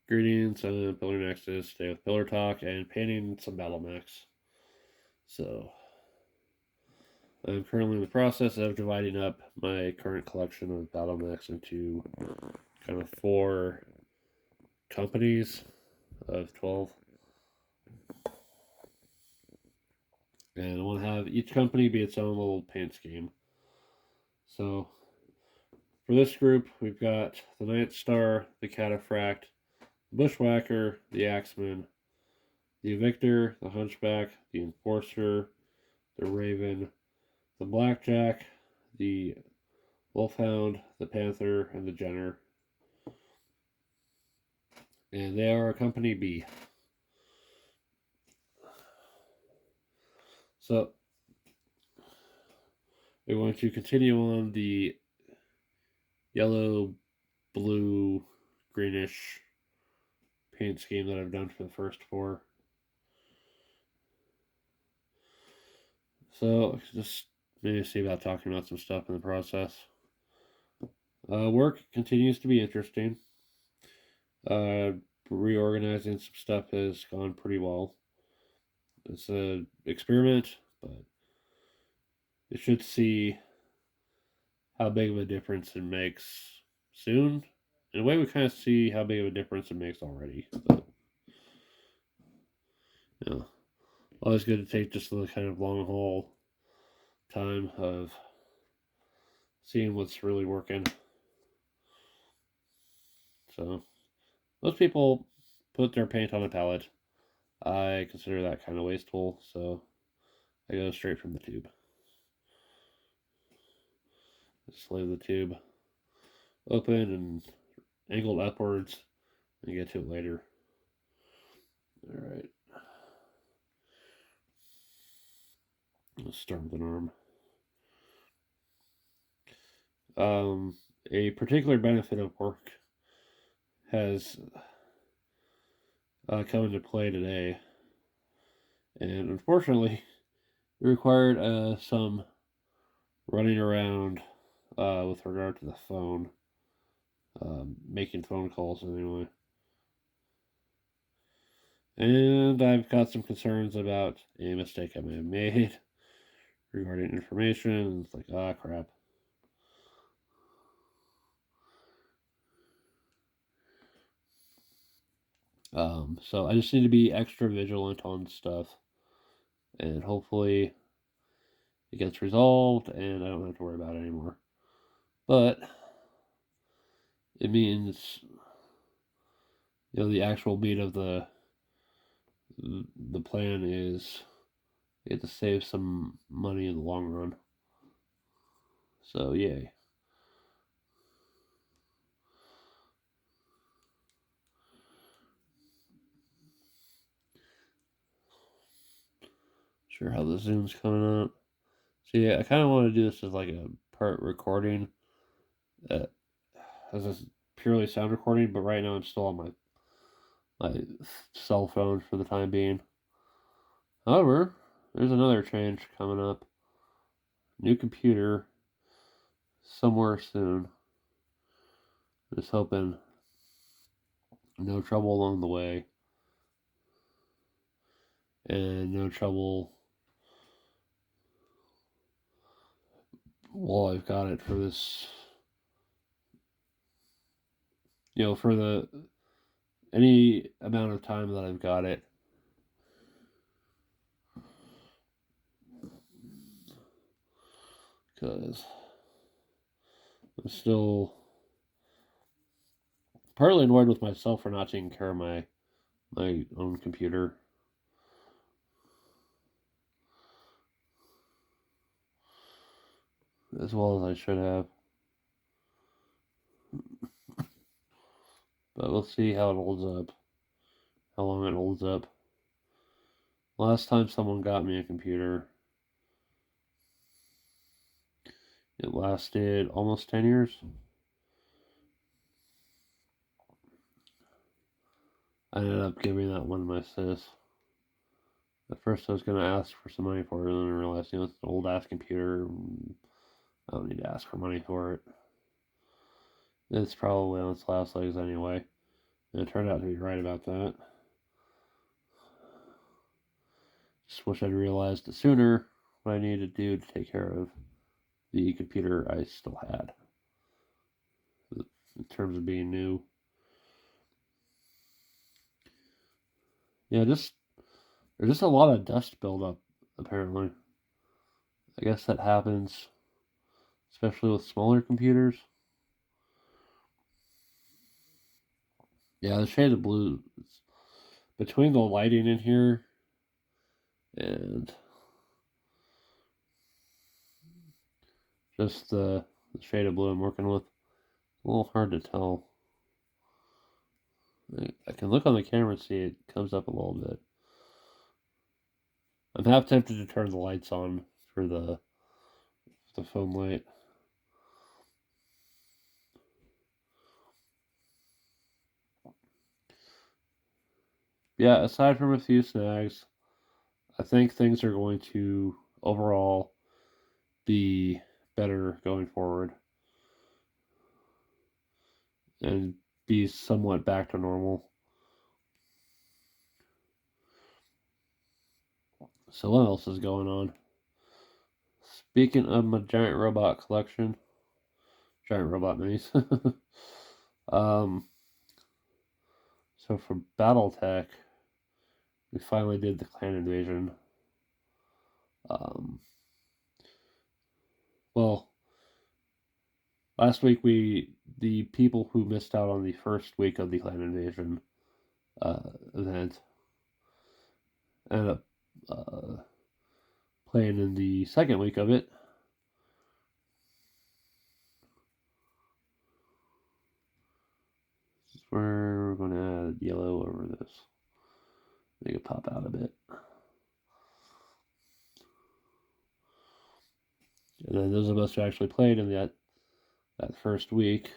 Greetings, Pillar Nexus. Today with Pillar Talk and painting some Battle Mechs. So, I'm currently in the process of dividing up my current collection of Battle Mechs into kind of 4 companies of 12. And I want to have each company be its own little paint scheme. So, for this group, we've got the Night Star, the Cataphract, the Bushwhacker, the Axeman, the Evictor, the Hunchback, the Enforcer, the Raven, the Blackjack, the Wolfhound, the Panther, and the Jenner. And they are Company B. So we're going to continue on the yellow, blue, greenish paint scheme that I've done for the first 4. So just maybe see about talking about some stuff in the process. Work continues to be interesting. Reorganizing some stuff has gone pretty well. It's an experiment, but it should see how big of a difference it makes soon. In a way, we kind of see how big of a difference it makes already. But, you know, always good to take just the kind of long haul time of seeing what's really working. So, most people put their paint on a palette. I consider that kind of wasteful, so I go straight from the tube. Just leave the tube open and angled upwards and get to it later. Alright. Let's start with an arm. A particular benefit of work has come into play today, and unfortunately, it required some running around with regard to the phone, making phone calls anyway. And I've got some concerns about a mistake I may have made regarding information. It's like, crap. So I just need to be extra vigilant on stuff, and hopefully it gets resolved and I don't have to worry about it anymore. But it means, the actual meat of the plan is you have to save some money in the long run. So yay. Sure how the zoom's coming up. So yeah, I kind of want to do this as like a part recording, as a purely sound recording. But right now I'm still on my cell phone for the time being. However, there's another change coming up. New computer somewhere soon. Just hoping no trouble along the way. And no trouble while I've got it for this. For the any amount of time that I've got it. Because I'm still partly annoyed with myself for not taking care of my own computer. As well as I should have. But we'll see how it holds up. How long it holds up. Last time someone got me a computer, it lasted almost 10 years. I ended up giving that one to my sis. At first I was going to ask for some money for it, and then I realized, it's an old ass computer. I don't need to ask for money for it. It's probably on its last legs anyway. And it turned out to be right about that. Just wish I'd realized it sooner what I needed to do to take care of the computer I still had in terms of being new. Yeah, there's just a lot of dust buildup, apparently. I guess that happens, especially with smaller computers. Yeah, the shade of blue between the lighting in here and just the shade of blue I'm working with, a little hard to tell. I can look on the camera and see it comes up a little bit. I'm half tempted to turn the lights on for the phone light. Yeah, aside from a few snags, I think things are going to overall be better going forward and be somewhat back to normal. So what else is going on? Speaking of my giant robot collection, giant robot minis. um, so for BattleTech, we finally did the clan invasion. Um, well, last week the people who missed out on the first week of the clan invasion event ended up playing in the second week of it. This is where we're going to add yellow over this. Make it pop out a bit. And then those of us who actually played in that first week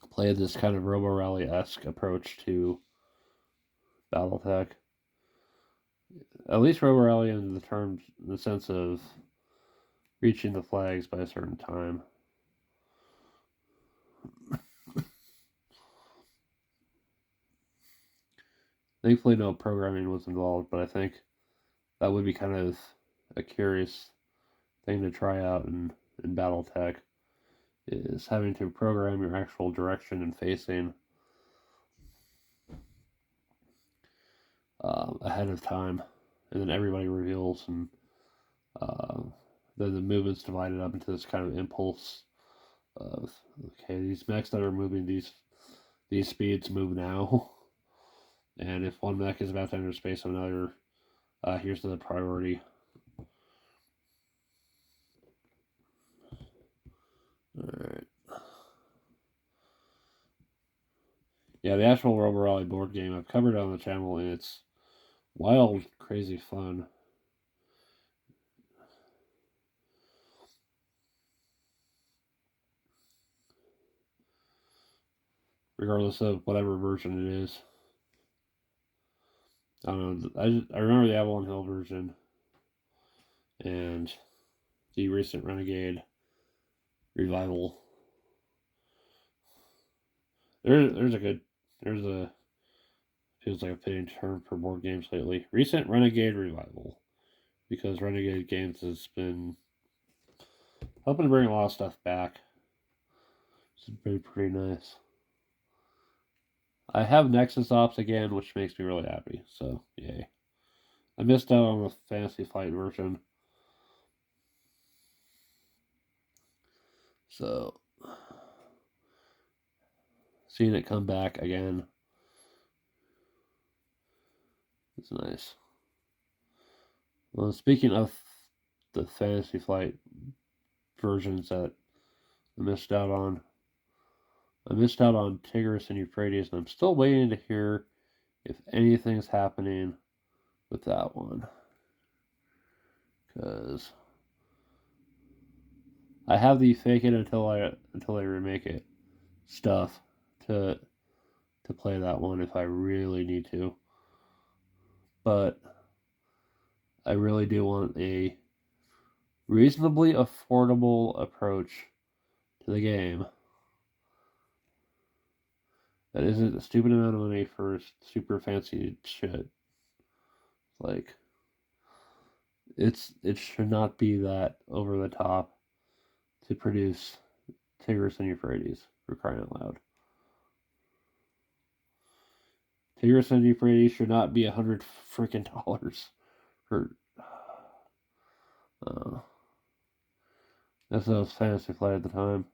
played this kind of Robo Rally-esque approach to BattleTech. At least Robo Rally in the sense of reaching the flags by a certain time. Thankfully, no programming was involved, but I think that would be kind of a curious thing to try out in BattleTech, is having to program your actual direction and facing ahead of time, and then everybody reveals, and then the movement's divided up into this kind of impulse of, okay, these mechs that are moving these speeds move now, and if one mech is about to enter space of another, here's the priority. Alright. Yeah, the actual Robo Rally board game I've covered on the channel, and it's wild, crazy fun. Regardless of whatever version it is. I don't know. I remember the Avalon Hill version and the recent Renegade revival. There's a feels like a fitting term for board games lately. Recent Renegade revival, because Renegade Games has been helping to bring a lot of stuff back. It's been pretty nice. I have Nexus Ops again, which makes me really happy. So yay! I missed out on the Fantasy Flight version. So seeing it come back again, it's nice. Well, speaking of the Fantasy Flight versions that I missed out on Tigris and Euphrates, and I'm still waiting to hear if anything's happening with that one. Because I have the fake it until I remake it stuff to play that one if I really need to. But I really do want a reasonably affordable approach the game. That isn't a stupid amount of money for super fancy shit. Like, it should not be that over the top to produce Tigris and Euphrates, for crying out loud. Tigris and Euphrates should not be $100 freaking for. That's what was Fantasy Flight at the time.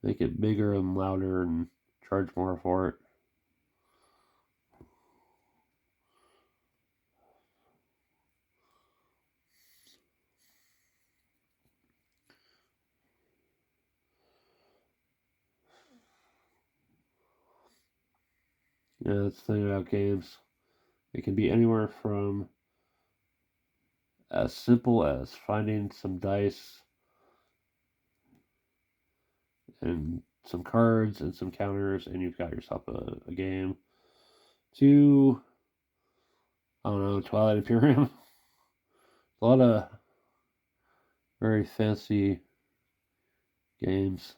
Make it bigger and louder and charge more for it. Yeah, that's the thing about games. It can be anywhere from as simple as finding some dice and some cards and some counters, and you've got yourself a game, to, I don't know, Twilight Imperium. A lot of very fancy games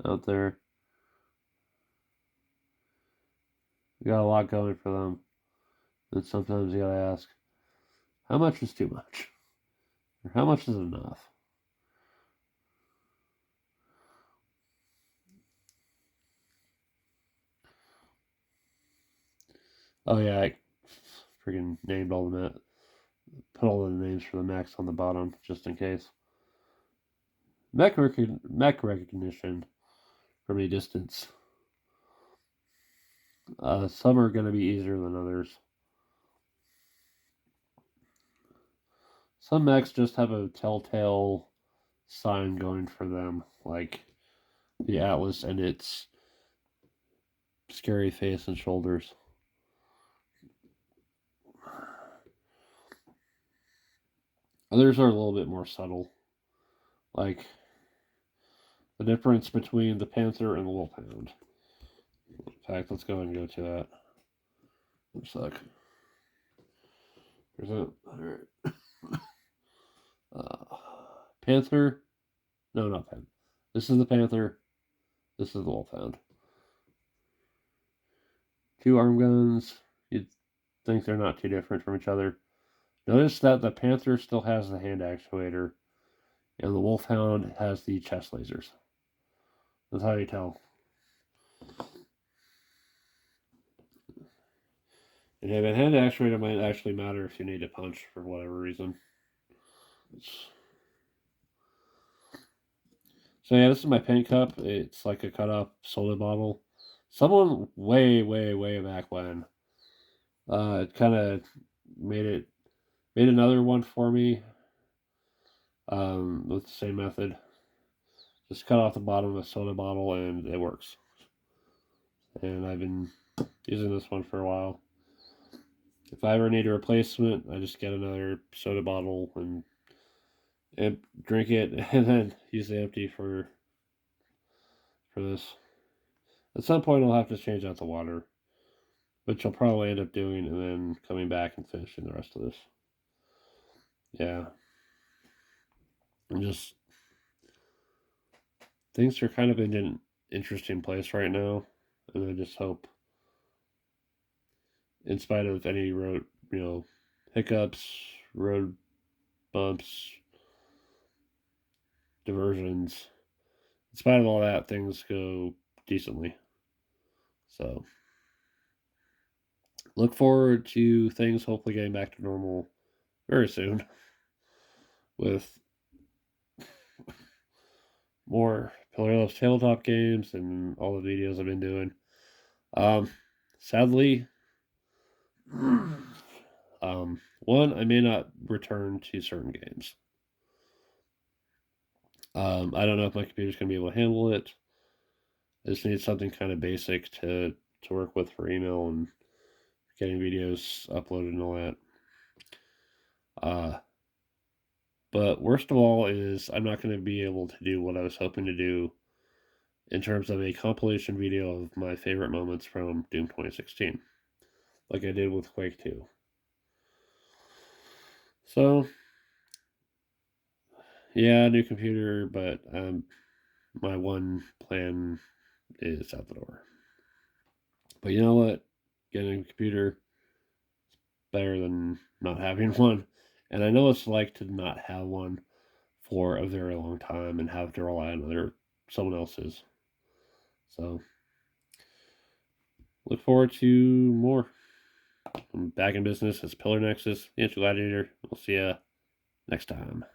out there. We got a lot going for them. And sometimes you gotta ask, how much is too much? Or how much is enough? Oh yeah, I freaking named all the put all the names for the mechs on the bottom just in case. Mech recognition from a distance. Some are gonna be easier than others. Some mechs just have a telltale sign going for them, like the Atlas and its scary face and shoulders. Others are a little bit more subtle, like the difference between the Panther and the Wolfhound. In fact, let's go ahead and go to that. Looks like there's a Panther. No, not Panther. This is the Panther. This is the Wolfhound. 2 arm guns. You'd think they're not too different from each other. Notice that the Panther still has the hand actuator, and the Wolfhound has the chest lasers. That's how you tell. And having a hand actuator might actually matter if you need to punch for whatever reason. So yeah, this is my paint cup. It's like a cut up soda bottle. Someone way back when kind of made another one for me with the same method. Just cut off the bottom of a soda bottle and it works. And I've been using this one for a while. If I ever need a replacement, I just get another soda bottle and drink it, and then use the empty for this. At some point, I'll have to change out the water, which I'll probably end up doing, and then coming back and finishing the rest of this. Yeah, and just things are kind of in an interesting place right now, and I just hope, in spite of any road, hiccups, road bumps, diversions, in spite of all that, things go decently. So, look forward to things hopefully getting back to normal very soon with more Pillar Loves tabletop games and all the videos I've been doing. Sadly, one, I may not return to certain games. I don't know if my computer's going to be able to handle it. I just need something kind of basic to work with for email and getting videos uploaded and all that. But worst of all is I'm not going to be able to do what I was hoping to do in terms of a compilation video of my favorite moments from Doom 2016, like I did with Quake 2. So, yeah, new computer, but I'm my one plan is out the door. But you know what? Getting a computer is better than not having one. And I know what it's like to not have one for a very long time and have to rely on someone else's. So look forward to more. I'm back in business as Pillar Nexus, the Ancient Gladiator. We'll see you next time.